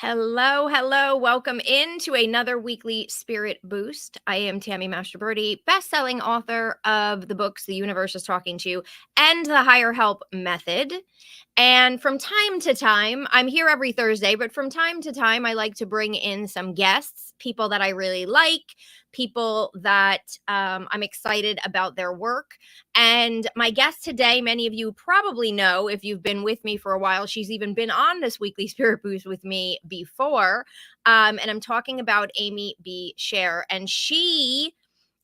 Hello, hello. Welcome into another weekly Spirit Boost. I am Tammy Mastroberti, best-selling author of the books The Universe is Talking to You and The Higher Help Method. And from time to time, I'm here every Thursday, but from time to time, I like to bring in some guests, people that I really like, people that I'm excited about their work. And my guest today, many of you probably know if you've been with me for a while, she's even been on this weekly Spirit Boost with me before. And I'm talking about Amy B. Scher. And she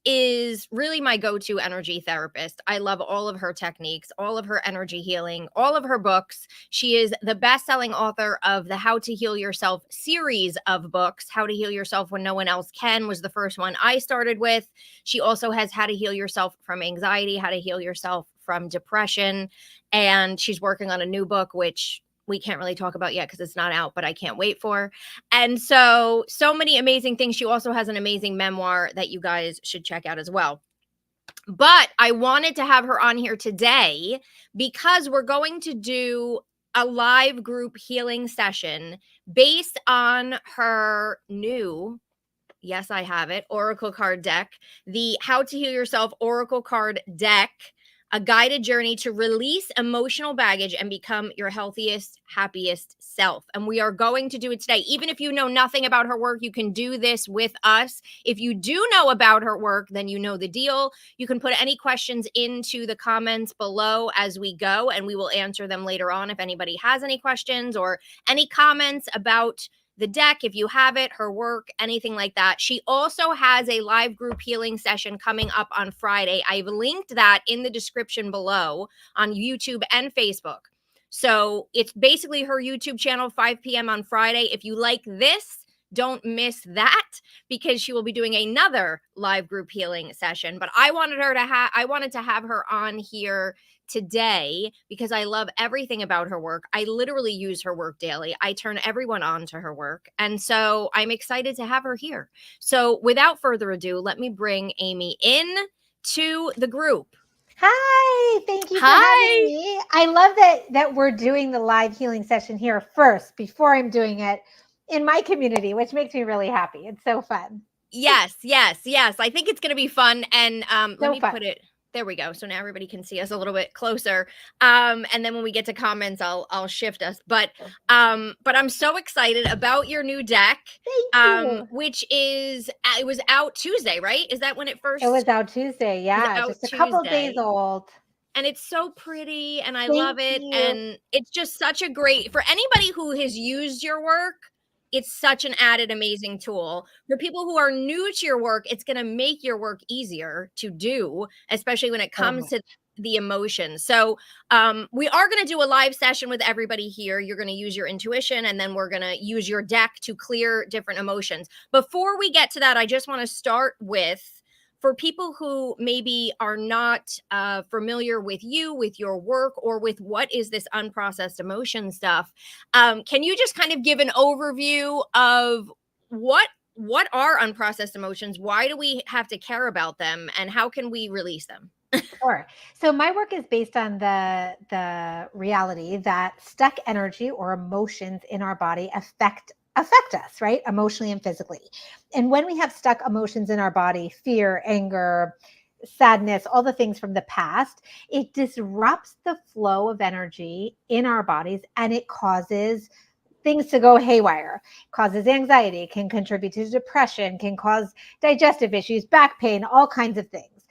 is really my go-to energy therapist. I love all of her techniques, all of her energy healing, all of her books. She is the best-selling author of the How to Heal Yourself series of books. How to Heal Yourself When No One Else Can was the first one I started with. She also has How to Heal Yourself from Anxiety, How to Heal Yourself from Depression, and she's working on a new book, which we can't really talk about yet because it's not out, but I can't wait for. And so many amazing things. She also has an amazing memoir that you guys should check out as well. But I wanted to have her on here today because we're going to do a live group healing session based on her new, yes, I have it, Oracle card deck, the How to Heal Yourself Oracle card deck, a guided journey to release emotional baggage and become your healthiest, happiest self. And we are going to do it today. Even if you know nothing about her work, you can do this with us. If you do know about her work, then you know the deal. You can put any questions into the comments below as we go, and we will answer them later on if anybody has any questions or any comments about the deck, if you have it, her work, anything like that. She also has a live group healing session coming up on Friday. I've linked that in the description below on YouTube and Facebook. So it's basically her YouTube channel, 5 p.m. on Friday. If you like this, don't miss that because she will be doing another live group healing session. But I wanted to have her on here today because I love everything about her work. I literally use her work daily. I turn everyone on to her work. And so I'm excited to have her here. So without further ado, let me bring Amy in to the group. Hi, thank you for having Hi. me. I love that we're doing the live healing session here first before I'm doing it in my community, which makes me really happy. It's so fun. Yes. I think it's going to be fun. And let me fun. put it. There we go. So now everybody can see us a little bit closer. And then when we get to comments, I'll shift us. But I'm so excited about your new deck. Thank you. Which is it was out Tuesday, right? Is that when it first? It was out Tuesday. Yeah, out just a couple days Tuesday. old. And it's so pretty and I Thank love it. you. And it's just such a great, for anybody who has used your work, it's such an added amazing tool. For people who are new to your work, it's going to make your work easier to do, especially when it comes to the emotions. So we are going to do a live session with everybody here. You're going to use your intuition and then we're going to use your deck to clear different emotions. Before we get to that, I just want to start with, for people who maybe are not familiar with you, with your work, or with what is this unprocessed emotion stuff, can you just kind of give an overview of what are unprocessed emotions? Why do we have to care about them? And how can we release them? Sure. So my work is based on the reality that stuck energy or emotions in our body affect us, right? Emotionally and physically. And when we have stuck emotions in our body, fear, anger, sadness, all the things from the past, it disrupts the flow of energy in our bodies and it causes things to go haywire, causes anxiety, can contribute to depression, can cause digestive issues, back pain, all kinds of things.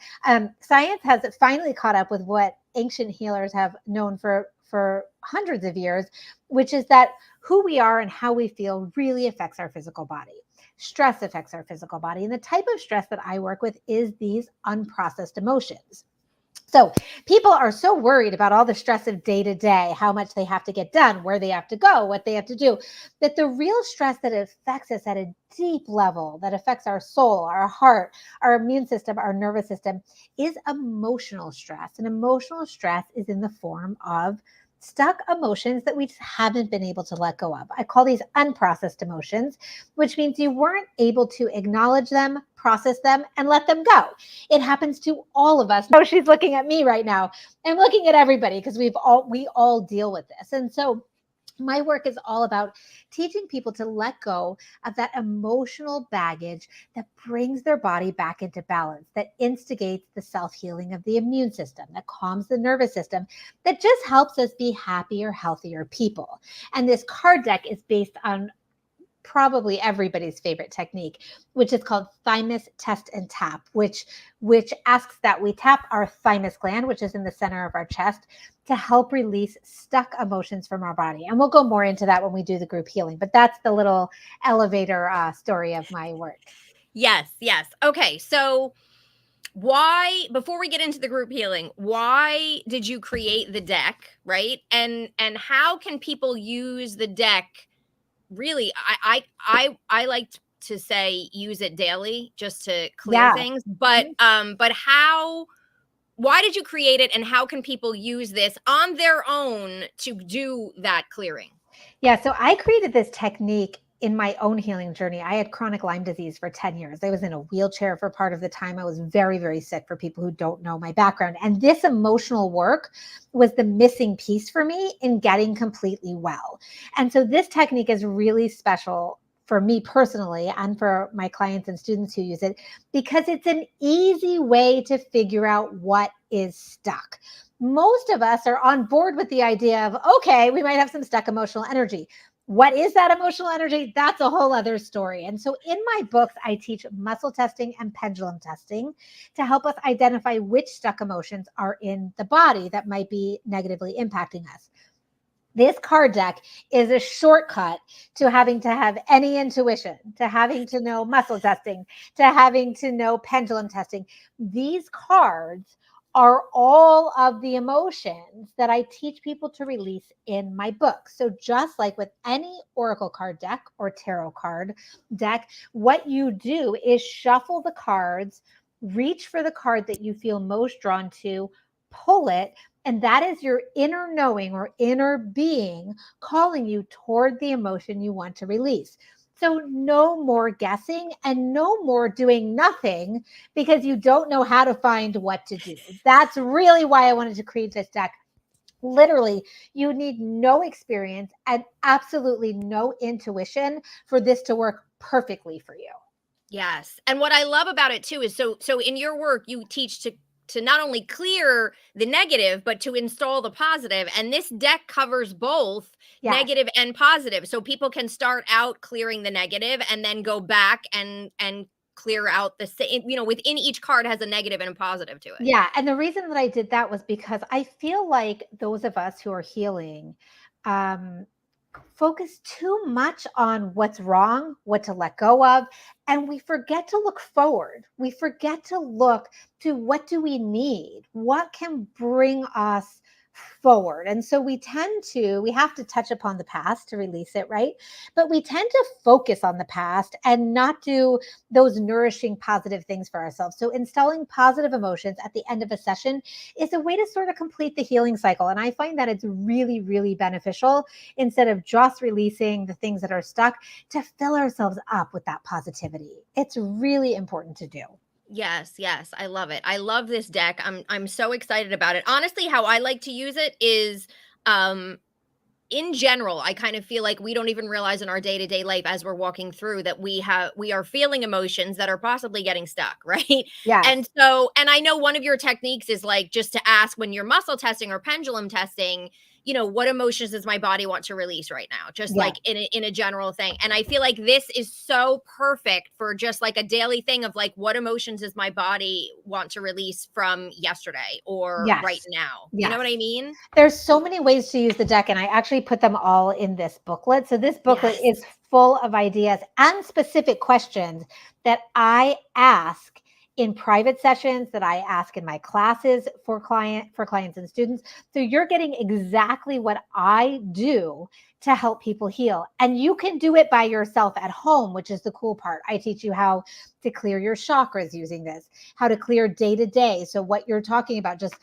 Science has finally caught up with what ancient healers have known for hundreds of years, which is that who we are and how we feel really affects our physical body. Stress affects our physical body. And the type of stress that I work with is these unprocessed emotions. So people are so worried about all the stress of day to day, how much they have to get done, where they have to go, what they have to do, that the real stress that affects us at a deep level, that affects our soul, our heart, our immune system, our nervous system, is emotional stress. And emotional stress is in the form of stuck emotions that we just haven't been able to let go of. I call these unprocessed emotions, which means you weren't able to acknowledge them, process them, and let them go. It happens to all of us. No, she's looking at me right now. I'm looking at everybody because we all deal with this. And so My work is all about teaching people to let go of that emotional baggage that brings their body back into balance, that instigates the self-healing of the immune system, that calms the nervous system, that just helps us be happier, healthier people. And this card deck is based on probably everybody's favorite technique, which is called Thymus Test and Tap, which asks that we tap our thymus gland, which is in the center of our chest, to help release stuck emotions from our body. And we'll go more into that when we do the group healing, but that's the little elevator story of my work. Yes, yes. Okay, so why, before we get into the group healing, why did you create the deck, right? And how can people use the deck? Really, I like to say use it daily just to clear Yeah. things, but how, why did you create it, and how can people use this on their own to do that clearing? Yeah, so I created this technique in my own healing journey. I had chronic Lyme disease for 10 years. I was in a wheelchair for part of the time. I was very, very sick, for people who don't know my background. And this emotional work was the missing piece for me in getting completely well. And so this technique is really special for me personally and for my clients and students who use it, because it's an easy way to figure out what is stuck. Most of us are on board with the idea of, okay, we might have some stuck emotional energy. What is that emotional energy? That's a whole other story. And so in my books, I teach muscle testing and pendulum testing to help us identify which stuck emotions are in the body that might be negatively impacting us. This card deck is a shortcut to having to have any intuition, to having to know muscle testing, to having to know pendulum testing. These cards are all of the emotions that I teach people to release in my book. So just like with any oracle card deck or tarot card deck, what you do is shuffle the cards, reach for the card that you feel most drawn to, pull it, and that is your inner knowing or inner being calling you toward the emotion you want to release. So no more guessing and no more doing nothing because you don't know how to find what to do. That's really why I wanted to create this deck. Literally, you need no experience and absolutely no intuition for this to work perfectly for you. Yes. And what I love about it too is, so in your work you teach to not only clear the negative but to install the positive, and this deck covers both Yes. negative and positive. So people can start out clearing the negative and then go back and clear out the same, within each card has a negative and a positive to it. Yeah, and the reason that I did that was because I feel like those of us who are healing um, focus too much on what's wrong, what to let go of, and we forget to look forward. We forget to look to what do we need? What can bring us forward? And so we have to touch upon the past to release it, right? But we tend to focus on the past and not do those nourishing positive things for ourselves. So installing positive emotions at the end of a session is a way to sort of complete the healing cycle. And I find that it's really, really beneficial, instead of just releasing the things that are stuck, to fill ourselves up with that positivity. It's really important to do. Yes, yes, I love it. I love this deck. I'm so excited about it. Honestly, how I like to use it is um in general, I kind of feel like we don't even realize in our day-to-day life as we're walking through that we are feeling emotions that are possibly getting stuck, right? Yes. And I know one of your techniques is like just to ask when you're muscle testing or pendulum testing, what emotions does my body want to release right now? Just Yeah. like in a general thing. And I feel like this is so perfect for just like a daily thing of like, what emotions does my body want to release from yesterday or right Yes. now? You know Yes. what I mean? There's so many ways to use the deck, and I actually put them all in this booklet. So this booklet Yes. is full of ideas and specific questions that I ask in private sessions, that I ask in my classes for clients and students. So you're getting exactly what I do to help people heal. And you can do it by yourself at home, which is the cool part. I teach you how to clear your chakras using this, how to clear day to day. So what you're talking about, just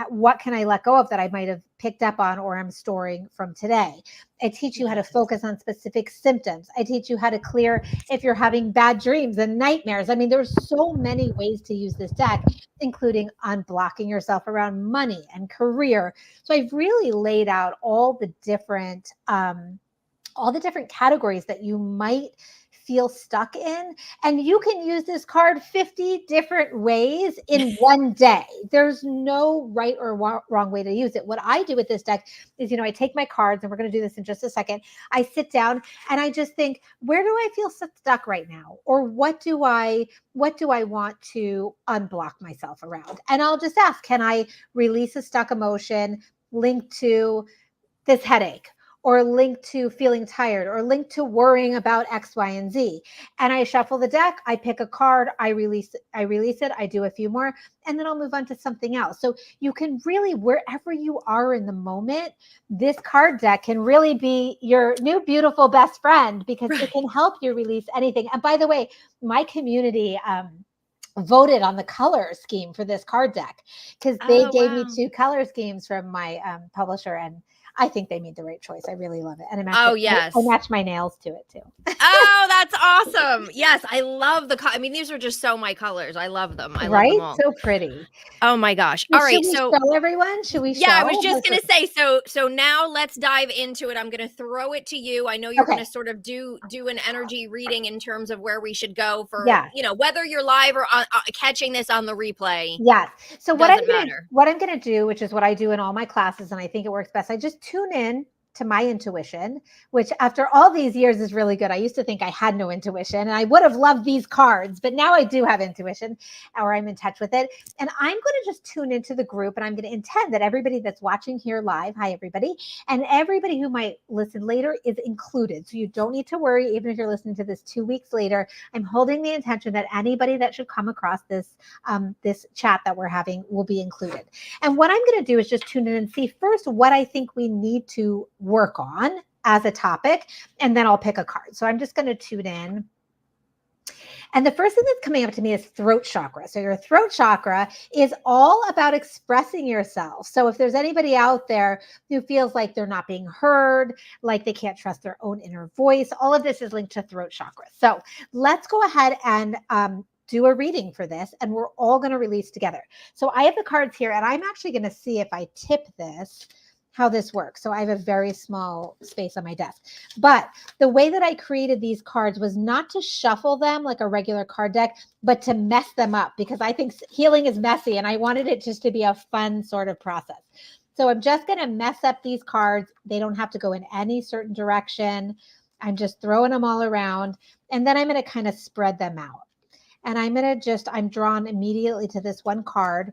what can I let go of that I might have picked up on or I'm storing from today? I teach you how to Yes. focus on specific symptoms. I teach you how to clear if you're having bad dreams and nightmares. I mean, there's so many ways to use this deck, including unblocking yourself around money and career. So I've really laid out all the different all the different categories that you might feel stuck in. And you can use this card 50 different ways in one day. There's no right or wrong way to use it. What I do with this deck is, I take my cards, and we're going to do this in just a second. I sit down and I just think, where do I feel stuck right now? Or what do I want to unblock myself around? And I'll just ask, can I release a stuck emotion linked to this headache, or linked to feeling tired, or linked to worrying about X, Y, and Z? And I shuffle the deck, I pick a card, I release it, I do a few more, and then I'll move on to something else. So you can really, wherever you are in the moment, this card deck can really be your new beautiful best friend, because it can help you release anything. And by the way, my community voted on the color scheme for this card deck, because they gave me 2 color schemes from my publisher, and I think they made the right choice. I really love it. And I match my nails to it too. Oh, that's awesome. Yes, I love these are just so my colors. I love them. I love them all. So pretty. Oh my gosh. All right. So show everyone? Should we show? Yeah, I was just going to say, so now let's dive into it. I'm going to throw it to you. I know you're going to sort of do an energy reading in terms of where we should go for, whether you're live or catching this on the replay. Yes. So what I'm going to do, which is what I do in all my classes, and I think it works best, I just tune in to my intuition, which after all these years is really good. I used to think I had no intuition, and I would have loved these cards, but now I do have intuition, or I'm in touch with it. And I'm going to just tune into the group, and I'm going to intend that everybody that's watching here live, hi everybody, and everybody who might listen later is included. So you don't need to worry, even if you're listening to this 2 weeks later. I'm holding the intention that anybody that should come across this this chat that we're having will be included. And what I'm going to do is just tune in and see first what I think we need to work on as a topic, and then I'll pick a card. So I'm just going to tune in. And the first thing that's coming up to me is throat chakra. So your throat chakra is all about expressing yourself. So if there's anybody out there who feels like they're not being heard, like they can't trust their own inner voice, all of this is linked to throat chakra. So let's go ahead and do a reading for this, and we're all going to release together. So I have the cards here, and I'm actually going to see if I tip this, how this works. So I have a very small space on my desk. But the way that I created these cards was not to shuffle them like a regular card deck, but to mess them up, because I think healing is messy, and I wanted it just to be a fun sort of process. So I'm just going to mess up these cards. They don't have to go in any certain direction. I'm just throwing them all around, and then I'm going to kind of spread them out. And I'm drawn immediately to this one card,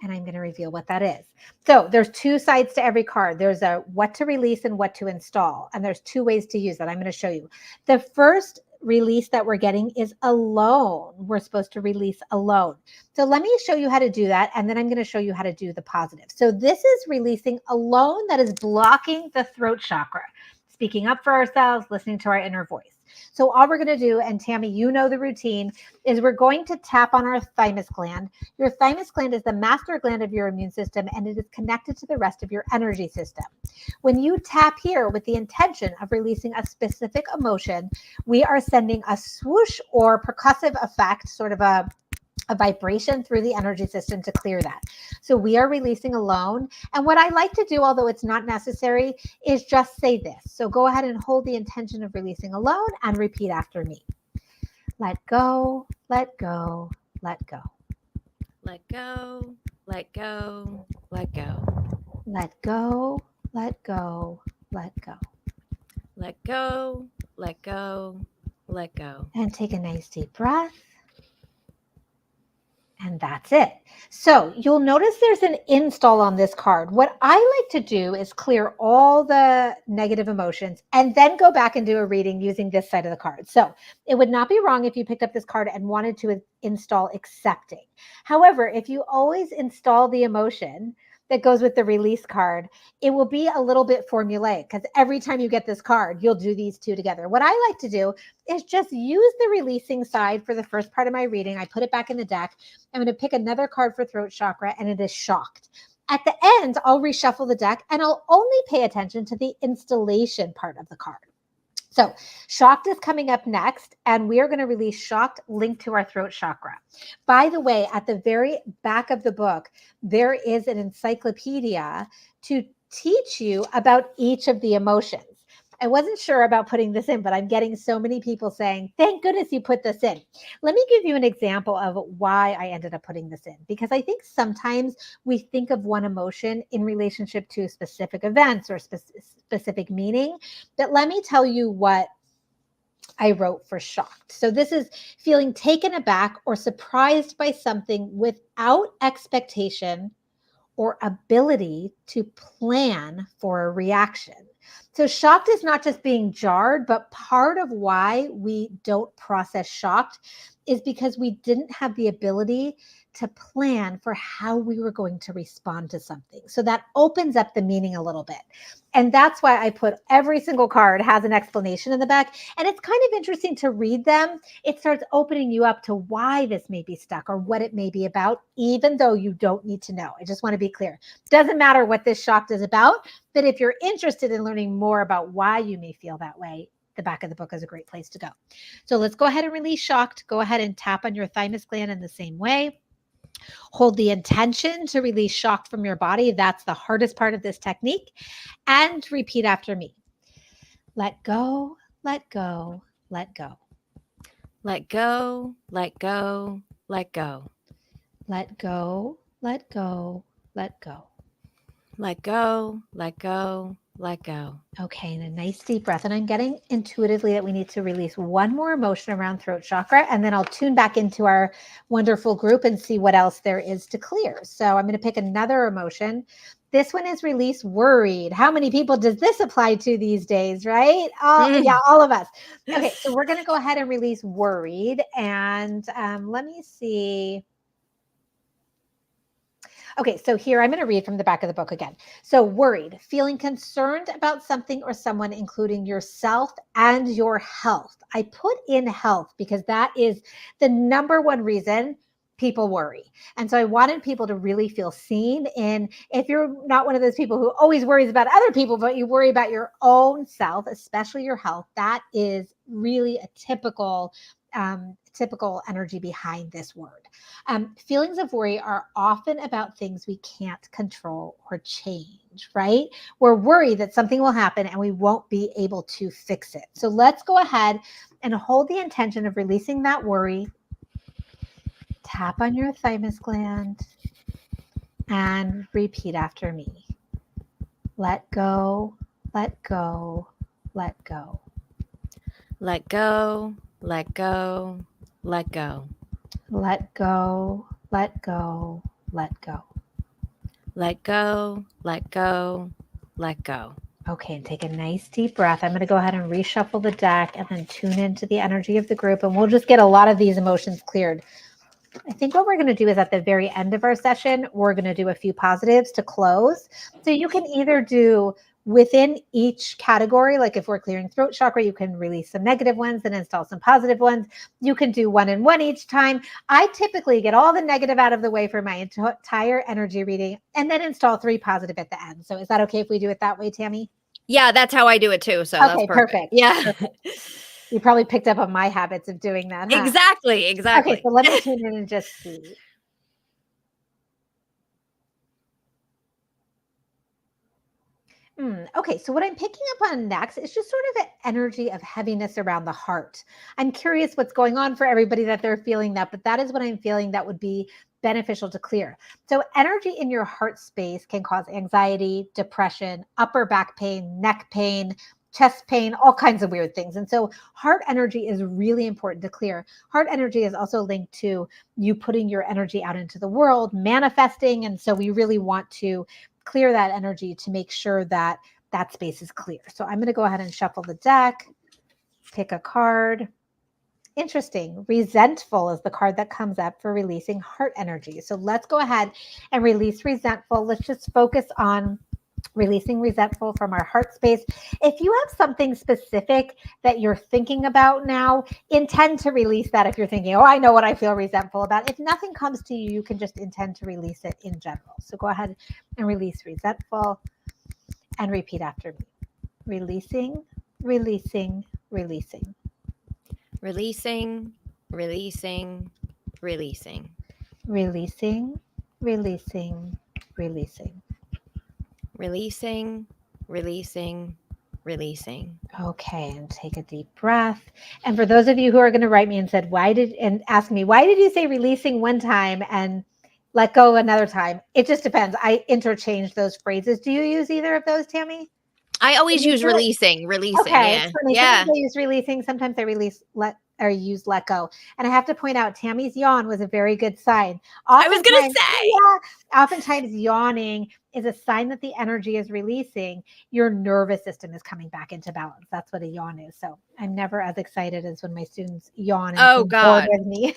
and I'm going to reveal what that is. So there's 2 sides to every card. There's a what to release and what to install. And there's 2 ways to use that. I'm going to show you. The first release that we're getting is alone. We're supposed to release alone. So let me show you how to do that. And then I'm going to show you how to do the positive. So this is releasing alone, that is blocking the throat chakra. Speaking up for ourselves, listening to our inner voice. So all we're going to do, and Tammy, you know the routine, is we're going to tap on our thymus gland. Your thymus gland is the master gland of your immune system, and it is connected to the rest of your energy system. When you tap here with the intention of releasing a specific emotion, we are sending a swoosh or percussive effect, sort of a vibration through the energy system to clear that. So we are releasing alone. And what I like to do, although it's not necessary, is just say this. So go ahead and hold the intention of releasing alone and repeat after me. Let go, let go, let go. Let go, let go, let go. Let go, let go, let go. Let go, let go, let go. And take a nice deep breath. And that's it. So you'll notice there's an install on this card. What I like to do is clear all the negative emotions and then go back and do a reading using this side of the card. So it would not be wrong if you picked up this card and wanted to install accepting. However, if you always install the emotion that goes with the release card, it will be a little bit formulaic, because every time you get this card, you'll do these 2 together. What I like to do is just use the releasing side for the first part of my reading. I put it back in the deck. I'm going to pick another card for throat chakra, and it is shocked. At the end, I'll reshuffle the deck, and I'll only pay attention to the installation part of the card. So shocked is coming up next, and we are going to release shocked linked to our throat chakra. By the way, at the very back of the book, there is an encyclopedia to teach you about each of the emotions. I wasn't sure about putting this in, but I'm getting so many people saying, thank goodness you put this in. Let me give you an example of why I ended up putting this in, because I think sometimes we think of one emotion in relationship to specific events or specific meaning. But let me tell you what I wrote for shocked. So this is feeling taken aback or surprised by something without expectation or ability to plan for a reaction. So, shocked is not just being jarred, but part of why we don't process shocked is because we didn't have the ability to plan for how we were going to respond to something. So, that opens up the meaning a little bit. And that's why I put every single card has an explanation in the back. And it's kind of interesting to read them. It starts opening you up to why this may be stuck or what it may be about, even though you don't need to know. I just want to be clear. Doesn't matter what this shocked is about, but if you're interested in learning more about why you may feel that way, the back of the book is a great place to go. So let's go ahead and release shocked. Go ahead and tap on your thymus gland in the same way. Hold the intention to release shock from your body. That's the hardest part of this technique. And repeat after me. Let go, let go, let go. Let go, let go, let go. Let go, let go, let go. Let go, let go, let go. Okay, and a nice deep breath. And I'm getting intuitively that we need to release one more emotion around throat chakra, and then I'll tune back into our wonderful group and see what else there is to clear. So I'm going to pick another emotion. This one is release worried. How many people does this apply to these days, right? Yeah, all of us. Okay, so we're going to go ahead and release worried. And let me see. Okay, so here I'm going to read from the back of the book again. So worried, feeling concerned about something or someone, including yourself and your health. I put in health because that is the number one reason people worry. And so I wanted people to really feel seen. And if you're not one of those people who always worries about other people, but you worry about your own self, especially your health, that is really a typical energy behind this word. Feelings of worry are often about things we can't control or change, right? We're worried that something will happen and we won't be able to fix it. So let's go ahead and hold the intention of releasing that worry. Tap on your thymus gland and repeat after me. Let go, let go, let go. Let go, let go, let go. Let go, let go, let go. Let go, let go, let go. Okay, and take a nice deep breath. I'm going to go ahead and reshuffle the deck and then tune into the energy of the group, and we'll just get a lot of these emotions cleared. I think what we're going to do is at the very end of our session, we're going to do a few positives to close. So you can either do within each category, like if we're clearing throat chakra, you can release some negative ones and install some positive ones. You can do one and one each time. I typically get all the negative out of the way for my entire energy reading and then install 3 positive at the end. So is that okay if we do it that way, Tammy? Yeah, that's how I do it too. So that's Okay, perfect. Yeah. Perfect. You probably picked up on my habits of doing that, huh? Exactly. Okay, so let me tune in and just see. Okay, so what I'm picking up on next is just sort of an energy of heaviness around the heart. I'm curious what's going on for everybody that they're feeling that, but that is what I'm feeling that would be beneficial to clear. So energy in your heart space can cause anxiety, depression, upper back pain, neck pain, chest pain, all kinds of weird things. And so heart energy is really important to clear. Heart energy is also linked to you putting your energy out into the world, manifesting. And so we really want to clear that energy to make sure that that space is clear. So I'm going to go ahead and shuffle the deck, pick a card. Interesting. Resentful is the card that comes up for releasing heart energy. So let's go ahead and release resentful. Let's just focus on releasing resentful from our heart space. If you have something specific that you're thinking about now, intend to release that. If you're thinking, oh, I know what I feel resentful about. If nothing comes to you, you can just intend to release it in general. So go ahead and release resentful and repeat after me. Releasing, releasing, releasing. Releasing, releasing, releasing. Releasing, releasing, releasing. Releasing, releasing, releasing. Okay, and take a deep breath. And for those of you who are going to write me and ask me, why did you say releasing one time and let go another time? It just depends. I interchange those phrases. Do you use either of those, Tammy? I always use Neither? releasing. Okay, Yeah. it's funny. Sometimes Yeah. I use releasing, sometimes I use let go. And I have to point out, Tammy's yawn was a very good sign. I was going to Oftentimes, say. yeah, oftentimes yawning is a sign that the energy is releasing. Your nervous system is coming back into balance. That's what a yawn is. So I'm never as excited as when my students yawn and Oh seem bored God. with me.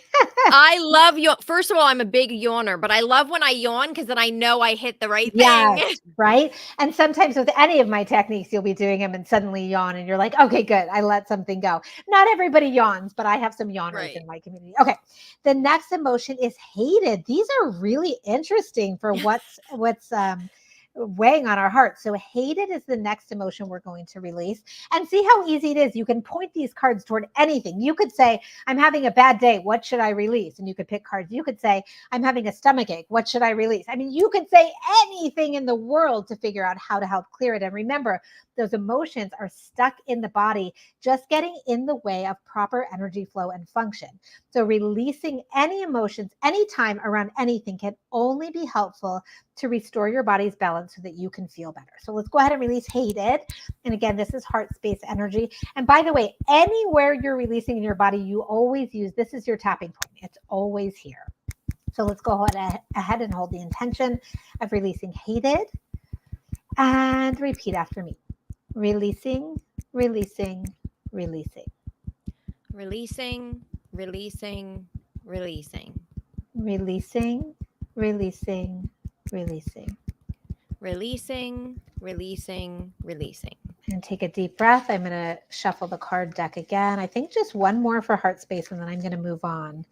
I love yawn. First of all, I'm a big yawner, but I love when I yawn because then I know I hit the right thing. Yes, right? And sometimes with any of my techniques, you'll be doing them and suddenly yawn, and you're like, okay, good. I let something go. Not everybody yawns, but I have some yawners Right. in my community. Okay. The next emotion is hated. These are really interesting for what's weighing on our hearts. So hated is the next emotion we're going to release. And see how easy it is. You can point these cards toward anything. You could say, I'm having a bad day. What should I release? And you could pick cards. You could say, I'm having a stomach ache. What should I release? I mean, you could say anything in the world to figure out how to help clear it. And remember, those emotions are stuck in the body, just getting in the way of proper energy flow and function. So releasing any emotions anytime around anything can only be helpful to restore your body's balance so that you can feel better. So let's go ahead and release hated. And again, this is heart space energy. And by the way, anywhere you're releasing in your body, you always use this is your tapping point. It's always here. So let's go ahead and hold the intention of releasing hated and repeat after me. Releasing, releasing, releasing. Releasing, releasing, releasing. Releasing, releasing, releasing. Releasing, releasing, releasing. And take a deep breath. I'm going to shuffle the card deck again. I think just one more for heart space, and then I'm going to move on.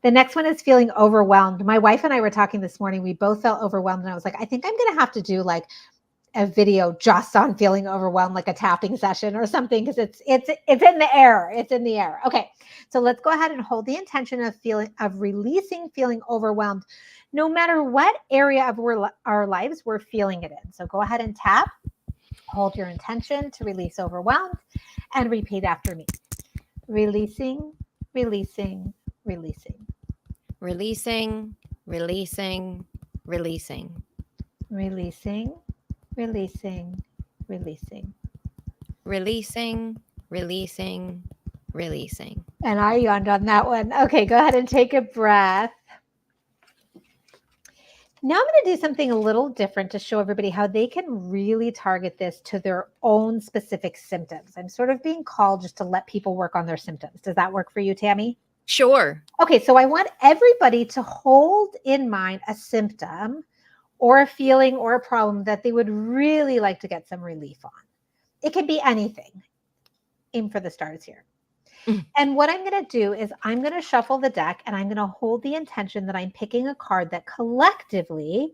The next one is feeling overwhelmed. My wife and I were talking this morning. We both felt overwhelmed. And I was like, I think I'm going to have to do like a video just on feeling overwhelmed, like a tapping session or something, because it's in the air. It's in the air. Okay. So let's go ahead and hold the intention of releasing feeling overwhelmed, no matter what area of our lives we're feeling it in. So go ahead and tap, hold your intention to release overwhelmed, and repeat after me. Releasing, releasing, releasing. Releasing, releasing, releasing. Releasing, releasing, releasing. Releasing, releasing, releasing. And I yawned on that one. Okay, go ahead and take a breath. Now I'm going to do something a little different to show everybody how they can really target this to their own specific symptoms. I'm sort of being called just to let people work on their symptoms. Does that work for you, Tammy? Sure. Okay, so I want everybody to hold in mind a symptom or a feeling or a problem that they would really like to get some relief on. It can be anything. Aim for the stars here. And what I'm going to do is I'm going to shuffle the deck and I'm going to hold the intention that I'm picking a card that collectively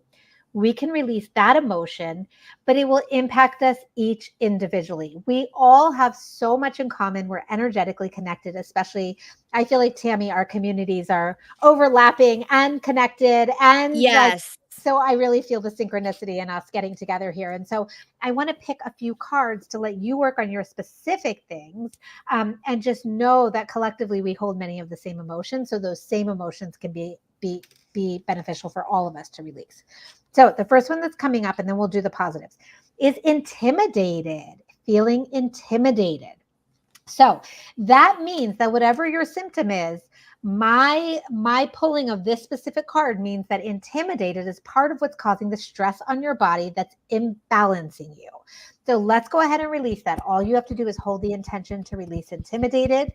we can release that emotion, but it will impact us each individually. We all have so much in common. We're energetically connected, especially I feel like, Tammy, our communities are overlapping and connected and like, Yes. so I really feel the synchronicity in us getting together here. And so I want to pick a few cards to let you work on your specific things, and just know that collectively we hold many of the same emotions. So those same emotions can be beneficial for all of us to release. So the first one that's coming up, and then we'll do the positives, is intimidated, feeling intimidated. So that means that whatever your symptom is, my pulling of this specific card means that intimidated is part of what's causing the stress on your body that's imbalancing you. So let's go ahead and release that. All you have to do is hold the intention to release intimidated.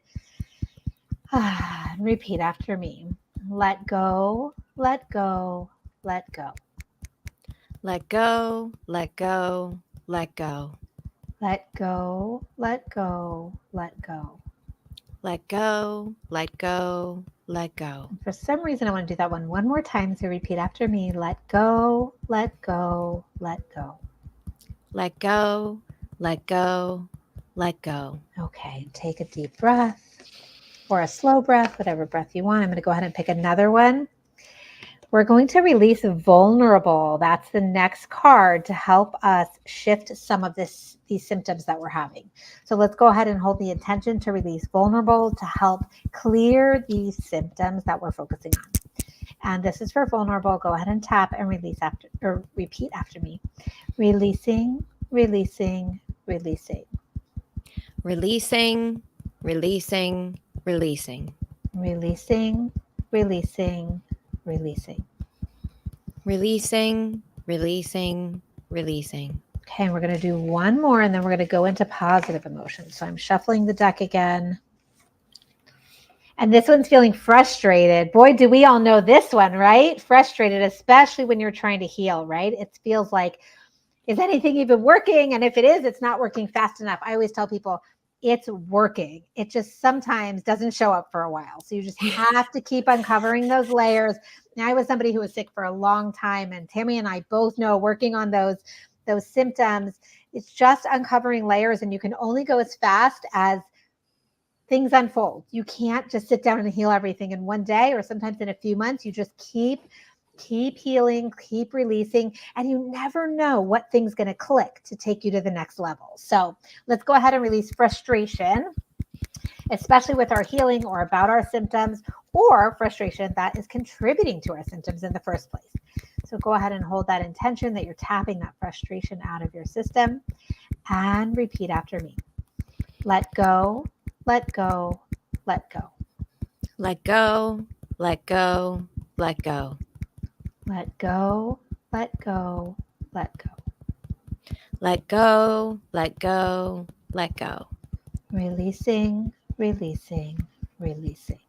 Repeat after me. Let go, let go, let go. Let go, let go, let go. Let go, let go, let go. Let go, let go, let go. And for some reason, I want to do that one more time. So repeat after me. Let go, let go, let go. Let go, let go, let go. Okay, take a deep breath or a slow breath, whatever breath you want. I'm going to go ahead and pick another one. We're going to release vulnerable. That's the next card to help us shift some of these symptoms that we're having. So let's go ahead and hold the intention to release vulnerable to help clear these symptoms that we're focusing on. And this is for vulnerable. Go ahead and tap and release after, or repeat after me. Releasing, releasing, releasing. Releasing, releasing, releasing. Releasing, releasing, releasing. Releasing, releasing, releasing. Okay, and we're going to do one more and then we're going to go into positive emotions. So I'm shuffling the deck again. And this one's feeling frustrated. Boy, do we all know this one, right? Frustrated, especially when you're trying to heal, right? It feels like, is anything even working? And if it is, it's not working fast enough. I always tell people it's working. It just sometimes doesn't show up for a while. So you just have to keep uncovering those layers. Now, I was somebody who was sick for a long time, and Tammy and I both know working on those symptoms, it's just uncovering layers, and you can only go as fast as things unfold. You can't just sit down and heal everything in one day, or sometimes in a few months. You just keep healing, keep releasing, and you never know what thing's going to click to take you to the next level. So let's go ahead and release frustration, especially with our healing or about our symptoms, or frustration that is contributing to our symptoms in the first place. So go ahead and hold that intention that you're tapping that frustration out of your system, and repeat after me. Let go, let go, let go. Let go, let go, let go. Let go, let go, let go. Let go, let go, let go. Releasing, releasing, releasing.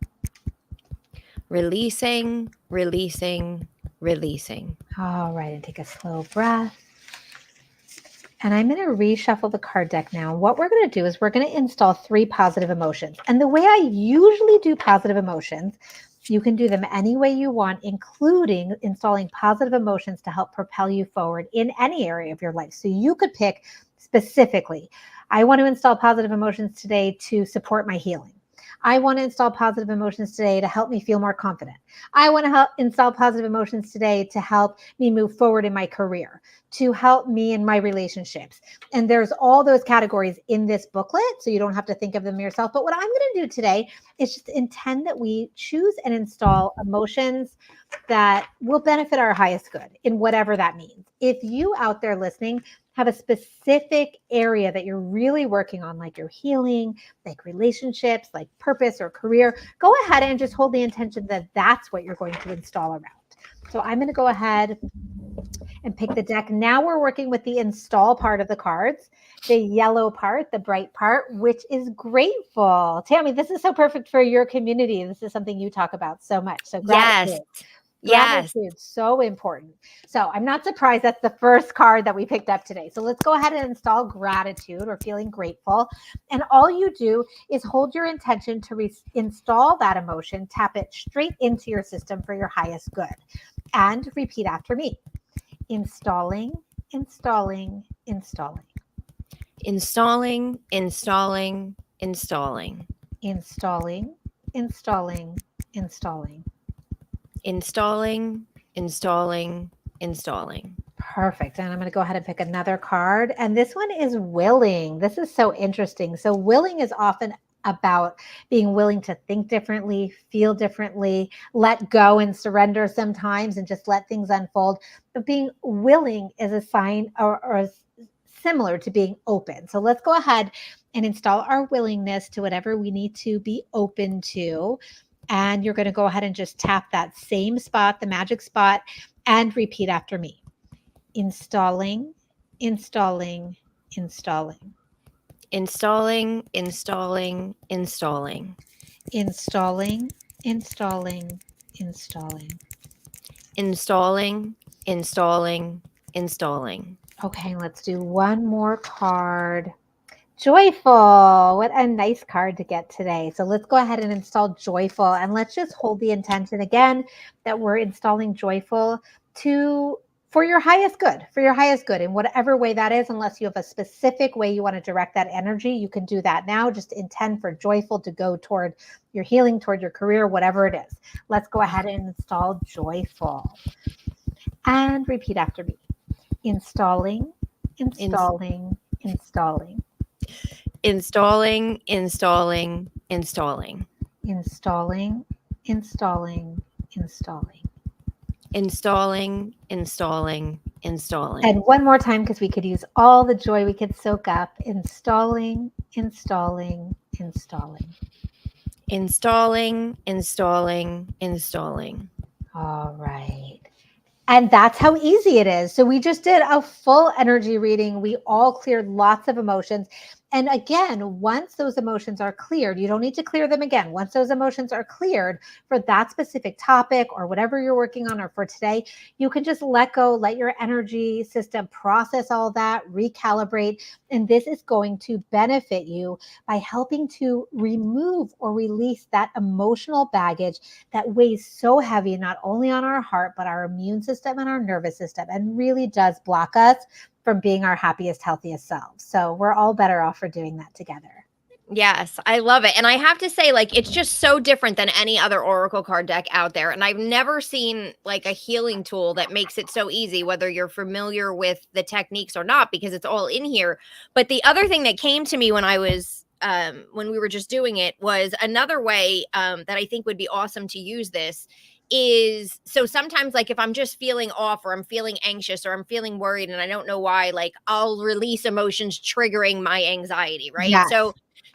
Releasing, releasing, releasing. All right, and take a slow breath. And I'm going to reshuffle the card deck now. What we're going to do is we're going to install 3 positive emotions. And the way I usually do positive emotions, you can do them any way you want, including installing positive emotions to help propel you forward in any area of your life. So you could pick specifically, I want to install positive emotions today to support my healing. I want to install positive emotions today to help me feel more confident. I want to install positive emotions today to help me move forward in my career, to help me in my relationships. And there's all those categories in this booklet, so you don't have to think of them yourself. But what I'm going to do today is just intend that we choose and install emotions that will benefit our highest good in whatever that means. If you out there listening have a specific area that you're really working on, like your healing, like relationships, like purpose or career, go ahead and just hold the intention that that's what you're going to install around. So I'm going to go ahead and pick the deck. Now we're working with the install part of the cards, the yellow part, the bright part, which is grateful. Tammy, this is so perfect for your community. This is something you talk about so much. So gratitude. Yes. Gratitude, so important. So I'm not surprised that's the first card that we picked up today. So let's go ahead and install gratitude or feeling grateful. And all you do is hold your intention to install that emotion, tap it straight into your system for your highest good, and repeat after me. Installing, installing, installing. Installing, installing, installing. Installing, installing, installing. Installing, installing, installing. Perfect. And I'm going to go ahead and pick another card. And this one is willing. This is so interesting. So willing is often about being willing to think differently, feel differently, let go and surrender sometimes and just let things unfold. But being willing is a sign or similar to being open. So let's go ahead and install our willingness to whatever we need to be open to. And you're going to go ahead and just tap that same spot, the magic spot, and repeat after me. Installing, installing, installing. Installing, installing, installing. Installing, installing, installing. Installing, installing, installing. Okay, let's do one more card. Joyful. What a nice card to get today. So let's go ahead and install joyful, and let's just hold the intention again that we're installing joyful to for your highest good, in whatever way that is. Unless you have a specific way you want to direct that energy, you can do that now. Just intend for joyful to go toward your healing, toward your career, whatever it is. Let's go ahead and install joyful. And repeat after me. Installing, installing, installing. Installing, installing, installing. Installing, installing, installing. Installing, installing, installing. And one more time, because we could use all the joy we could soak up. Installing, installing, installing. Installing, installing, installing. All right. And that's how easy it is. So we just did a full energy reading. We all cleared lots of emotions. And again, once those emotions are cleared, you don't need to clear them again. Once those emotions are cleared for that specific topic or whatever you're working on, or for today, you can just let go, let your energy system process all that, recalibrate. And this is going to benefit you by helping to remove or release that emotional baggage that weighs so heavy, not only on our heart, but our immune system and our nervous system, and really does block us from being our happiest, healthiest selves. So we're all better off for doing that together. Yes, I love it. And I have to say, like, it's just so different than any other Oracle card deck out there. And I've never seen like a healing tool that makes it so easy, whether you're familiar with the techniques or not, because it's all in here. But the other thing that came to me when I was when we were just doing it was another way that I think would be awesome to use this is, so sometimes, like, if I'm just feeling off or I'm feeling anxious or I'm feeling worried and I don't know why, like, I'll release emotions triggering my anxiety, right? Yes.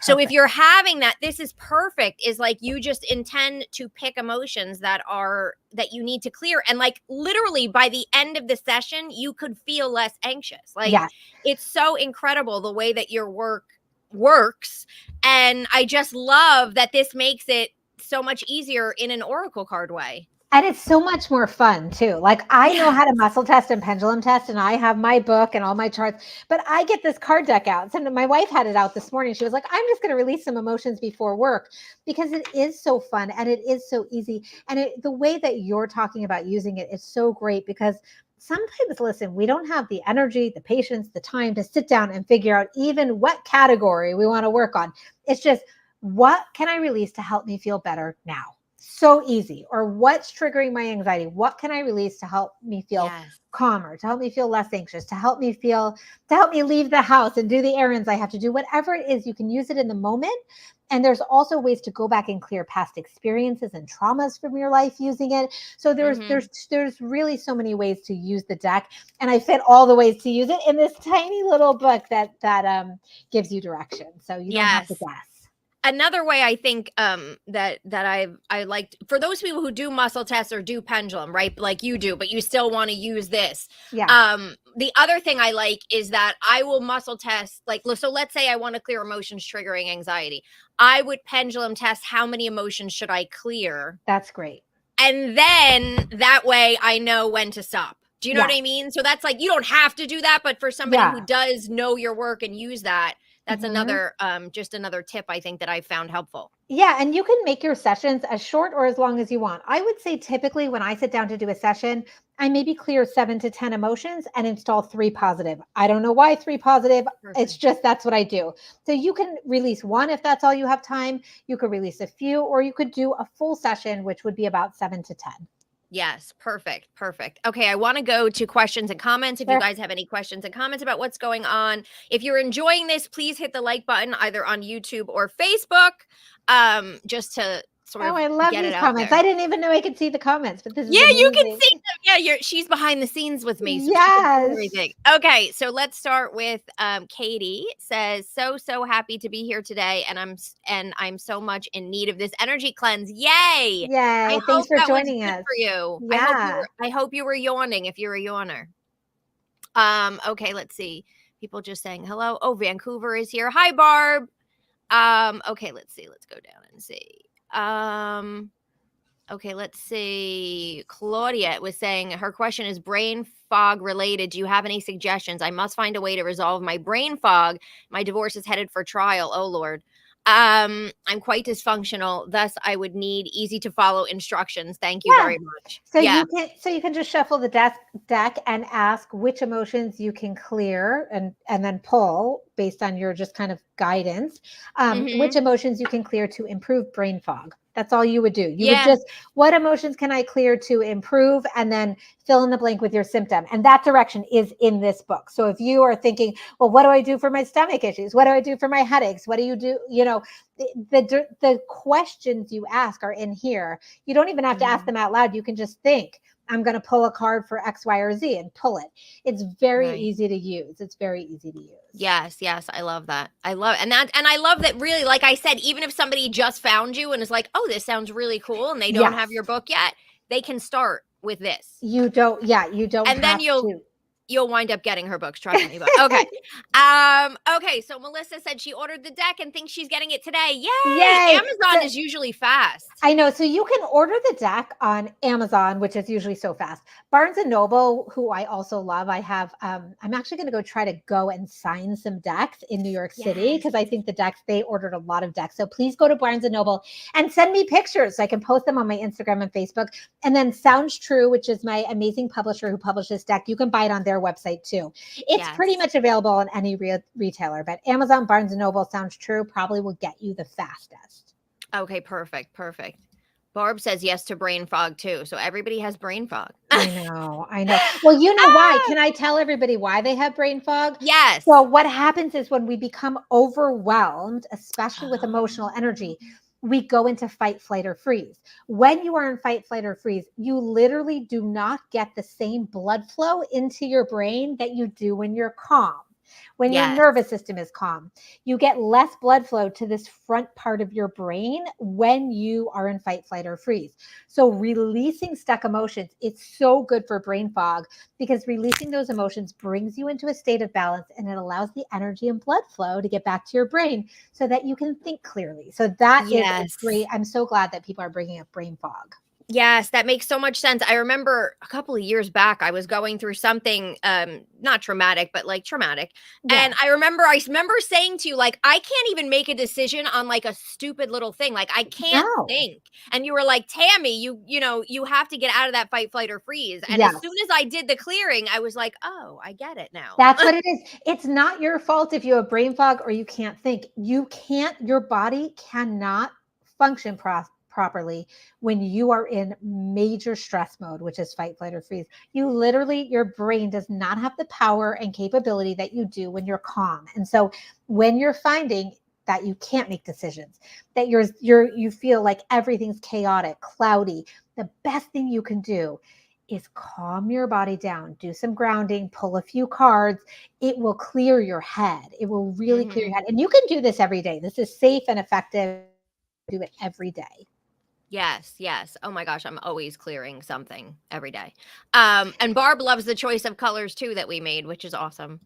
So if you're having that, this is perfect, is like you just intend to pick emotions that you need to clear. And like literally by the end of the session, you could feel less anxious. Like, yes. It's so incredible the way that your work works. And I just love that this makes it so much easier in an Oracle card way. And it's so much more fun too. Like, I know how to muscle test and pendulum test, and I have my book and all my charts, but I get this card deck out. So my wife had it out this morning. She was like, I'm just going to release some emotions before work, because it is so fun and it is so easy. And the way that you're talking about using it is so great, because sometimes, listen, we don't have the energy, the patience, the time to sit down and figure out even what category we want to work on. It's just, what can I release to help me feel better now? So easy. Or what's triggering my anxiety? What can I release to help me feel calmer, to help me feel less anxious, to help me leave the house and do the errands I have to do? Whatever it is, you can use it in the moment. And there's also ways to go back and clear past experiences and traumas from your life using it. So there's really so many ways to use the deck, and I fit all the ways to use it in this tiny little book that gives you direction, so you don't have to guess. Another way I think that I liked, for those people who do muscle tests or do pendulum, right, like you do, but you still want to use this. The other thing I like is that I will muscle test, like, so let's say I want to clear emotions triggering anxiety. I would pendulum test how many emotions should I clear. That's great. And then that way I know when to stop. Do you know what I mean? So that's like, you don't have to do that, but for somebody who does know your work and use that, that's another just another tip I think that I found helpful. Yeah, and you can make your sessions as short or as long as you want. I would say typically when I sit down to do a session, I maybe clear 7 to 10 emotions and install 3 positive. I don't know why 3 positive. Perfect. It's just, that's what I do. So you can release 1 if that's all you have time. You could release a few, or you could do a full session, which would be about 7 to 10. Yes. Perfect. Perfect. Okay. I want to go to questions and comments. If you guys have any questions and comments about what's going on, if you're enjoying this, please hit the like button either on YouTube or Facebook. Just to sort of I love get these it comments. there. I didn't even know I could see the comments, but this is amazing. You can see them. Yeah, she's behind the scenes with me. So she can see everything. Okay, so let's start with Katie says, so happy to be here today, and I'm so much in need of this energy cleanse. Yay! Thanks for joining us. For you. Yeah. I hope you were yawning if you're a yawner. Okay, let's see. People just saying hello. Oh, Vancouver is here. Hi, Barb. Okay, let's see. Let's go down and see. Okay, let's see. Claudia was saying her question is brain fog related. Do you have any suggestions? I must find a way to resolve my brain fog. My divorce is headed for trial. Oh, Lord. I'm quite dysfunctional, thus I would need easy to follow instructions. Thank you Yeah. very much. So Yeah. you can just shuffle the deck and ask which emotions you can clear and then pull based on your just kind of guidance, which Mhm. emotions you can clear to improve brain fog. That's all you would do. You would Yeah. just, what emotions can I clear to improve, and then fill in the blank with your symptom. And that direction is in this book. So if you are thinking, well, what do I do for my stomach issues? What do I do for my headaches? What do you do? You know, the questions you ask are in here. You don't even have to ask Mhm. them out loud. You can just think, I'm going to pull a card for X, Y, or Z and pull it. It's very Right. easy to use. It's very easy to use. Yes, yes, I love that. I love and I love that really, like I said, even if somebody just found you and is like, "Oh, this sounds really cool," and they don't have Yes. your book yet, they can start with this. You don't And then have you'll to. you'll wind up getting her books, trust me. But okay. Okay, so Melissa said she ordered the deck and thinks she's getting it today. Yay! Yay. Amazon is usually fast. I know. So you can order the deck on Amazon, which is usually so fast. Barnes and Noble, who I also love, I have. I'm actually going to try to go and sign some decks in New York City Yes. because I think the decks, they ordered a lot of decks. So please go to Barnes and Noble and send me pictures so I can post them on my Instagram and Facebook. And then Sounds True, which is my amazing publisher who published this deck, you can buy it on their website too. It's pretty Yes. much available on any retailer, but Amazon, Barnes and Noble, Sounds True probably will get you the fastest. Okay, perfect, perfect. Barb says yes to brain fog too. So everybody has brain fog. I know, I know. Well, you know why? Ah! Can I tell everybody why they have brain fog? Yes. So what happens is when we become overwhelmed, especially with emotional Oh. energy, we go into fight, flight, or freeze. When you are in fight, flight, or freeze, you literally do not get the same blood flow into your brain that you do when you're calm. When your Yes. nervous system is calm, you get less blood flow to this front part of your brain when you are in fight, flight, or freeze. So releasing stuck emotions, it's so good for brain fog because releasing those emotions brings you into a state of balance, and it allows the energy and blood flow to get back to your brain so that you can think clearly. So that is a Yes. great, I'm so glad that people are bringing up brain fog. Yes, that makes so much sense. I remember a couple of years back, I was going through something, not traumatic, but like traumatic. Yeah. And I remember saying to you, like, I can't even make a decision on like a stupid little thing. Like, I can't No. think. And you were like, Tammy, you have to get out of that fight, flight, or freeze. And as soon Yes. as I did the clearing, I was like, oh, I get it now. That's what it is. It's not your fault if you have brain fog or you can't think. Your body cannot function properly when you are in major stress mode, which is fight, flight, or freeze. Your brain does not have the power and capability that you do when you're calm. And so when you're finding that you can't make decisions, that you feel like everything's chaotic, cloudy, the best thing you can do is calm your body down, do some grounding, pull a few cards. It will clear your head. It will really clear your Hmm. head. And you can do this every day. This is safe and effective. Do it every day. Yes, yes. Oh my gosh, I'm always clearing something every day. And Barb loves the choice of colors too that we made, which is awesome.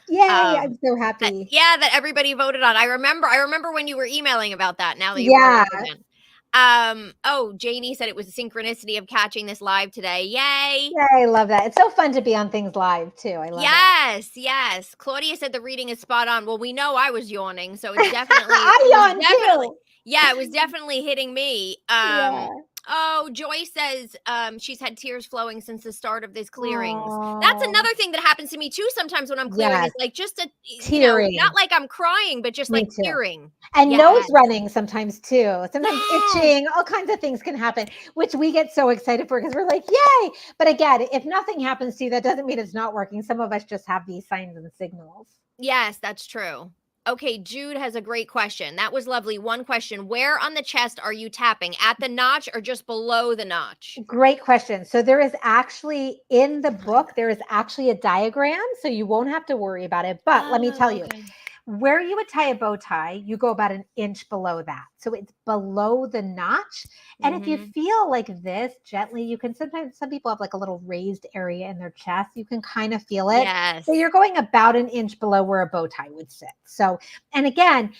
Yay, I'm Um, so that happy. yeah, that everybody voted on. I remember when you were emailing about that, now that you brought it Yeah, up again. Oh, Janie said it was a synchronicity of catching this live today. Yay. yeah, I love that. It's so fun to be on things live too. I love it. Yes, yes. Claudia said the reading is spot on. Well, we know I was yawning, so it's definitely I it was yawn definitely too. yeah, it was definitely hitting me. Yeah. Oh, Joy says she's had tears flowing since the start of this clearings. That's Oh, another thing that happens to me too sometimes when I'm clearing is yes. like just not Tearing. like I'm crying, but just Me like too. tearing. And Yes. nose running sometimes too. Sometimes Yes. itching, all kinds of things can happen, which we get so excited for because we're like, yay. But again, if nothing happens to you, that doesn't mean it's not working. Some of us just have these signs and signals. Yes, that's true. Okay, Jude has a great question. That was lovely. One question. Where on the chest are you tapping? At the notch or just below the notch? Great question. So there is actually in the book, there is actually a diagram, so you won't have to worry about it. But let me tell Oh, you, okay. where you would tie a bow tie, you go about an inch below that. So it's below the notch. And if you Mhm. feel like this gently, you can sometimes, some people have like a little raised area in their chest. You can kind of feel it. So Yes. you're going about an inch below where a bow tie would sit. So, and again,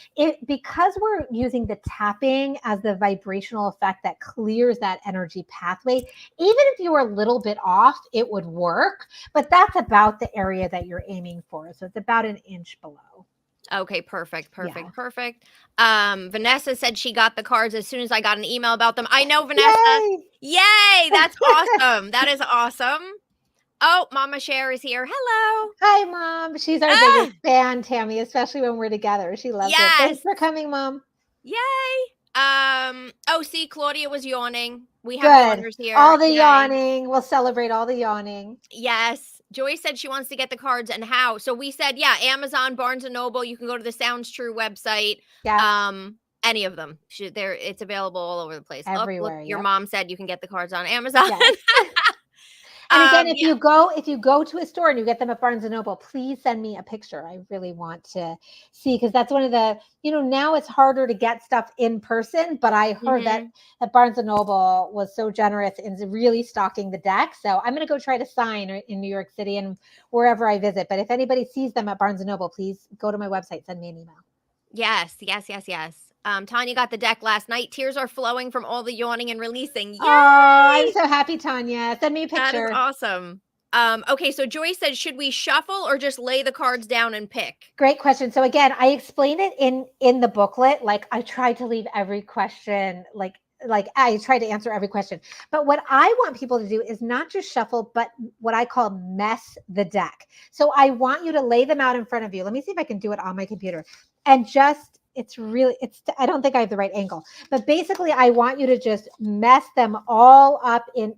because we're using the tapping as the vibrational effect that clears that energy pathway, even if you were a little bit off, it would work. But that's about the area that you're aiming for. So it's about an inch below. Okay, perfect, Yeah. perfect, perfect. Vanessa said she got the cards as soon as I got an email about them. I know, Vanessa. Yay! Yay! That's awesome. That is awesome. Oh, Mama Scher is here. Hello. Hi, Mom. She's our biggest Ah, fan, Tammy, especially when we're together. She loves it. Thanks yes. for coming, Mom. Yay. Oh, see, Claudia was yawning. We have Good. yawners here. All the Yay. yawning. We'll celebrate all the yawning. Yes. Joy said she wants to get the cards and how. So we said, yeah, Amazon, Barnes and Noble. You can go to the Sounds True website. Yeah, Any of them. There, it's available all over the place. Look, everywhere. your Yep. mom said you can get the cards on Amazon. Yes. And again, Yeah. if you go to a store and you get them at Barnes and Noble, please send me a picture. I really want to see, because that's one of the, now it's harder to get stuff in person, but I heard that Hmm. Barnes and Noble was so generous in really stocking the deck. So I'm going to go try to sign in New York City and wherever I visit. But if anybody sees them at Barnes and Noble, please go to my website, send me an email. Yes, yes, yes, yes. Tanya got the deck last night. Tears are flowing from all the yawning and releasing. Oh, I'm Yay! so happy, Tanya. Send me a That is picture. awesome. Okay, so Joy said, should we shuffle or just lay the cards down and pick? Great question. So again, I explain it in the booklet. Like I try to leave every question like I try to answer every question. But what I want people to do is not just shuffle, but what I call mess the deck. So I want you to lay them out in front of you. Let me see if I can do it on my computer. And just it's I don't think I have the right angle. But basically I want you to just mess them all up in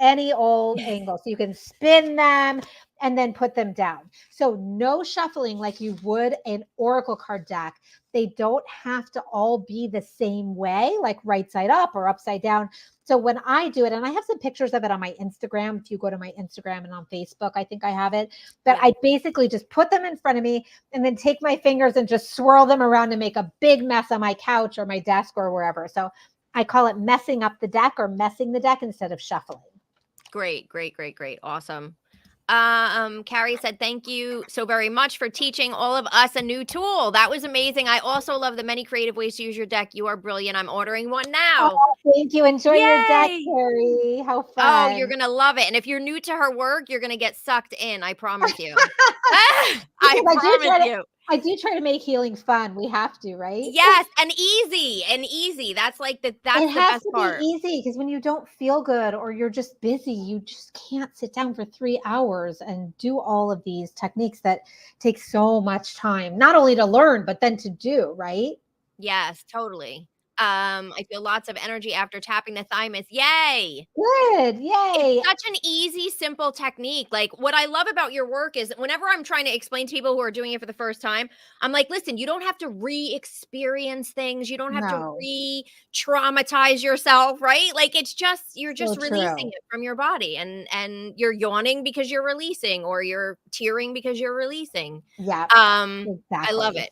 any old angle. So you can spin them and then put them down. So no shuffling like you would an oracle card deck. They don't have to all be the same way, like right side up or upside down. So when I do it, and I have some pictures of it on my Instagram, if you go to my Instagram and on Facebook, I think I have it. But Yeah. I basically just put them in front of me and then take my fingers and just swirl them around and make a big mess on my couch or my desk or wherever. So I call it messing up the deck or messing the deck instead of shuffling. Great, great, great, great. Awesome. Carrie said, thank you so very much for teaching all of us a new tool. That was amazing. I also love the many creative ways to use your deck. You are brilliant. I'm ordering one now. Oh, thank you. Enjoy your deck, Yay. Carrie. How Oh, you're fun. going to love it. And if you're new to her work, you're going to get sucked in. I promise you. I Because promise you. I do try to make healing fun. We have to, right? Yes, and easy, and easy. That's like It that's the has best to be part. easy because when you don't feel good or you're just busy, you just can't sit down for 3 hours and do all of these techniques that take so much time, not only to learn, but then to do, right? Yes, totally. I feel lots of energy after tapping the thymus. Yay! Good. It's Yay. such an easy, simple technique. Like, what I love about your work is whenever I'm trying to explain to people who are doing it for the first time, I'm like, listen, you don't have to re-experience things. You don't have to No, re-traumatize yourself, right? Like it's just you're so just releasing true. it from your body and you're yawning because you're releasing or you're tearing because you're releasing. Yeah, I love exactly. it.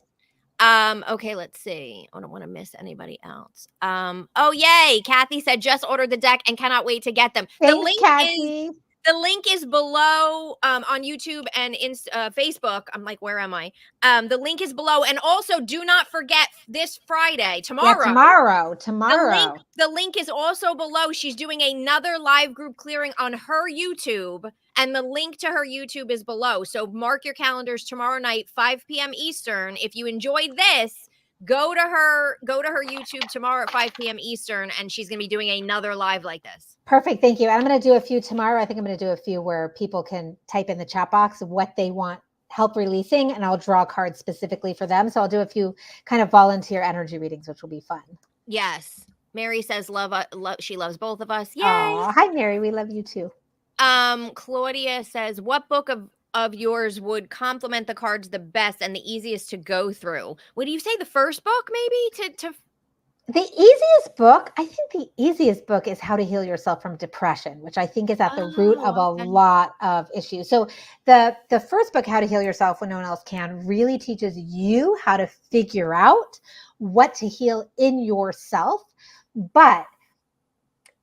Okay, let's see. I don't want to miss anybody else. Oh yay! Kathy said just ordered the deck and cannot wait to get them. Thanks, Kathy. The link is below on YouTube and in Facebook. I'm like, where am I? The link is below, and also do not forget this Friday, Yeah, tomorrow. tomorrow. The link, Tomorrow. the link is also below. She's doing another live group clearing on her YouTube, and the link to her YouTube is below. So mark your calendars tomorrow night, 5 p.m. Eastern. If you enjoyed this, go to her YouTube tomorrow at 5 p.m. Eastern, and she's gonna be doing another live like this. Perfect. Thank you. I'm going to do a few tomorrow. I think I'm going to do a few where people can type in the chat box what they want help releasing, and I'll draw cards specifically for them. So I'll do a few kind of volunteer energy readings, which will be fun. Yes. Mary says she loves both of us. Yay. Oh, hi, Mary. We love you too. Claudia says, what book of yours would complement the cards the best and the easiest to go through? Would you say the first book maybe to The easiest book, I think the easiest book is How to Heal Yourself from Depression, which I think is at the root of Oh, a okay. lot of issues. So the first book, How to Heal Yourself When No One Else Can, really teaches you how to figure out what to heal in yourself. But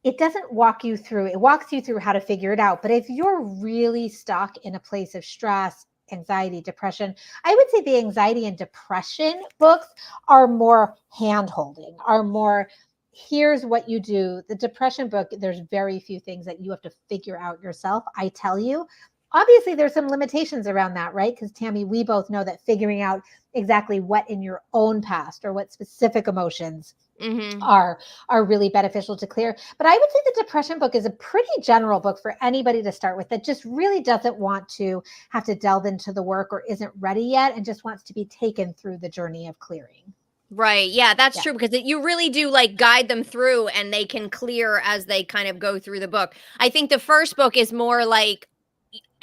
it doesn't walk you through, it walks you through how to figure it out. But if you're really stuck in a place of stress, anxiety, depression, I would say the anxiety and depression books are more hand holding, are more, here's what you do. The depression book, there's very few things that you have to figure out yourself. I tell you, Obviously, there's some limitations around that, right? Because Tammy, we both know that figuring out exactly what in your own past or what specific emotions Mm-hmm. are really beneficial to clear. But I would say the depression book is a pretty general book for anybody to start with that just really doesn't want to have to delve into the work or isn't ready yet and just wants to be taken through the journey of clearing. Right. Yeah, that's Yeah. true because you really do like guide them through and they can clear as they kind of go through the book. I think the first book is more like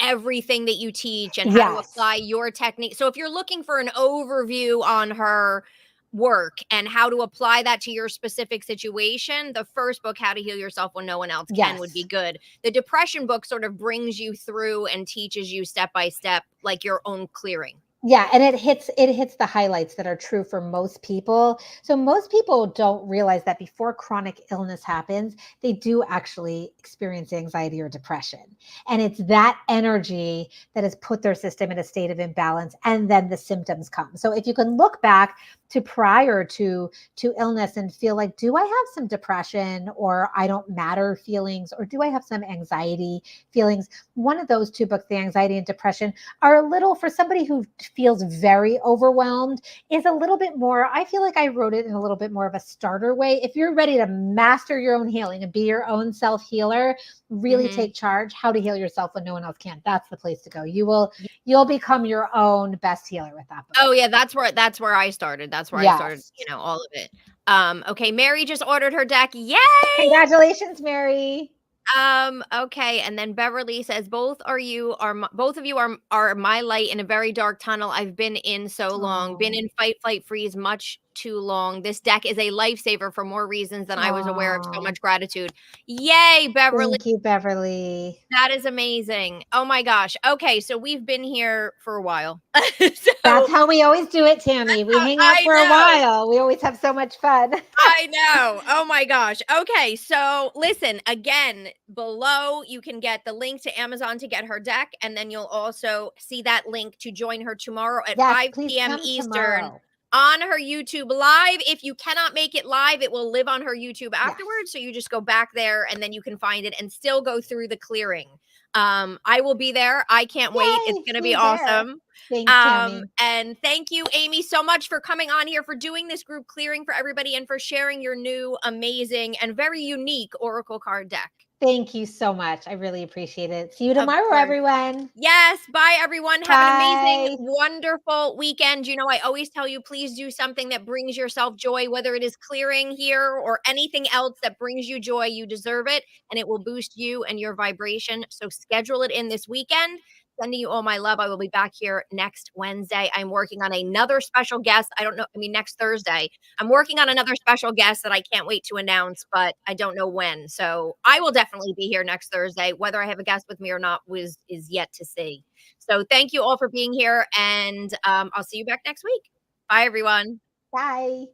everything that you teach and how to Yes. apply your technique. So if you're looking for an overview on her work and how to apply that to your specific situation, the first book, How to Heal Yourself When No One Else Can, would be Yes. good. The depression book sort of brings you through and teaches you step by step like your own clearing. Yeah, and it hits the highlights that are true for most people. So most people don't realize that before chronic illness happens, they do actually experience anxiety or depression. And it's that energy that has put their system in a state of imbalance and then the symptoms come. So if you can look back to prior to illness and feel like, do I have some depression or I don't matter feelings, or do I have some anxiety feelings? One of those two books, the anxiety and depression, are a little, for somebody who feels very overwhelmed, is a little bit more, I feel like I wrote it in a little bit more of a starter way. If you're ready to master your own healing and be your own self healer, really Mhm. take charge, How to Heal Yourself When No One Else Can. That's the place to go. You'll become your own best healer with that book. Oh, yeah, that's where I started. That's where I started, Yes. all of it. Okay, Mary just ordered her deck. Yay! Congratulations, Mary. Okay, and then Beverly says, both of you are my light in a very dark tunnel I've been in so long. Been Oh, in fight, flight, freeze much too long. This deck is a lifesaver for more reasons than I was aware of. So oh. much gratitude. Yay, Beverly. Thank you, Beverly. That is amazing. Oh my gosh. Okay, so we've been here for a while. That's So how we always do it, Tammy. We hang out I for a know. while. We always have so much fun. I know. Oh my gosh. Okay. So listen, again, below you can get the link to Amazon to get her deck. And then you'll also see that link to join her tomorrow at Yes, 5 please p.m. come Eastern tomorrow. on her YouTube live. If you cannot make it live, it will live on her YouTube Yes. afterwards. So you just go back there and then you can find it and still go through the clearing. I will be there. I can't wait. It's Yay, going to be be there. awesome. Thanks, Tammy. And thank you, Amy, so much for coming on here, for doing this group clearing for everybody, and for sharing your new, amazing, and very unique Oracle card deck. Thank you so much. I really appreciate it. See you Of tomorrow, course. everyone. Yes. Bye, everyone. Have an amazing, Bye. wonderful weekend. I always tell you, please do something that brings yourself joy, whether it is clearing here or anything else that brings you joy. You deserve it, and it will boost you and your vibration. So schedule it in this weekend. Sending you all my love. I will be back here next Wednesday. I'm working on another special guest. I don't know. I mean, next Thursday. I'm working on another special guest that I can't wait to announce, but I don't know when. So I will definitely be here next Thursday. Whether I have a guest with me or not is yet to see. So thank you all for being here, and I'll see you back next week. Bye, everyone. Bye.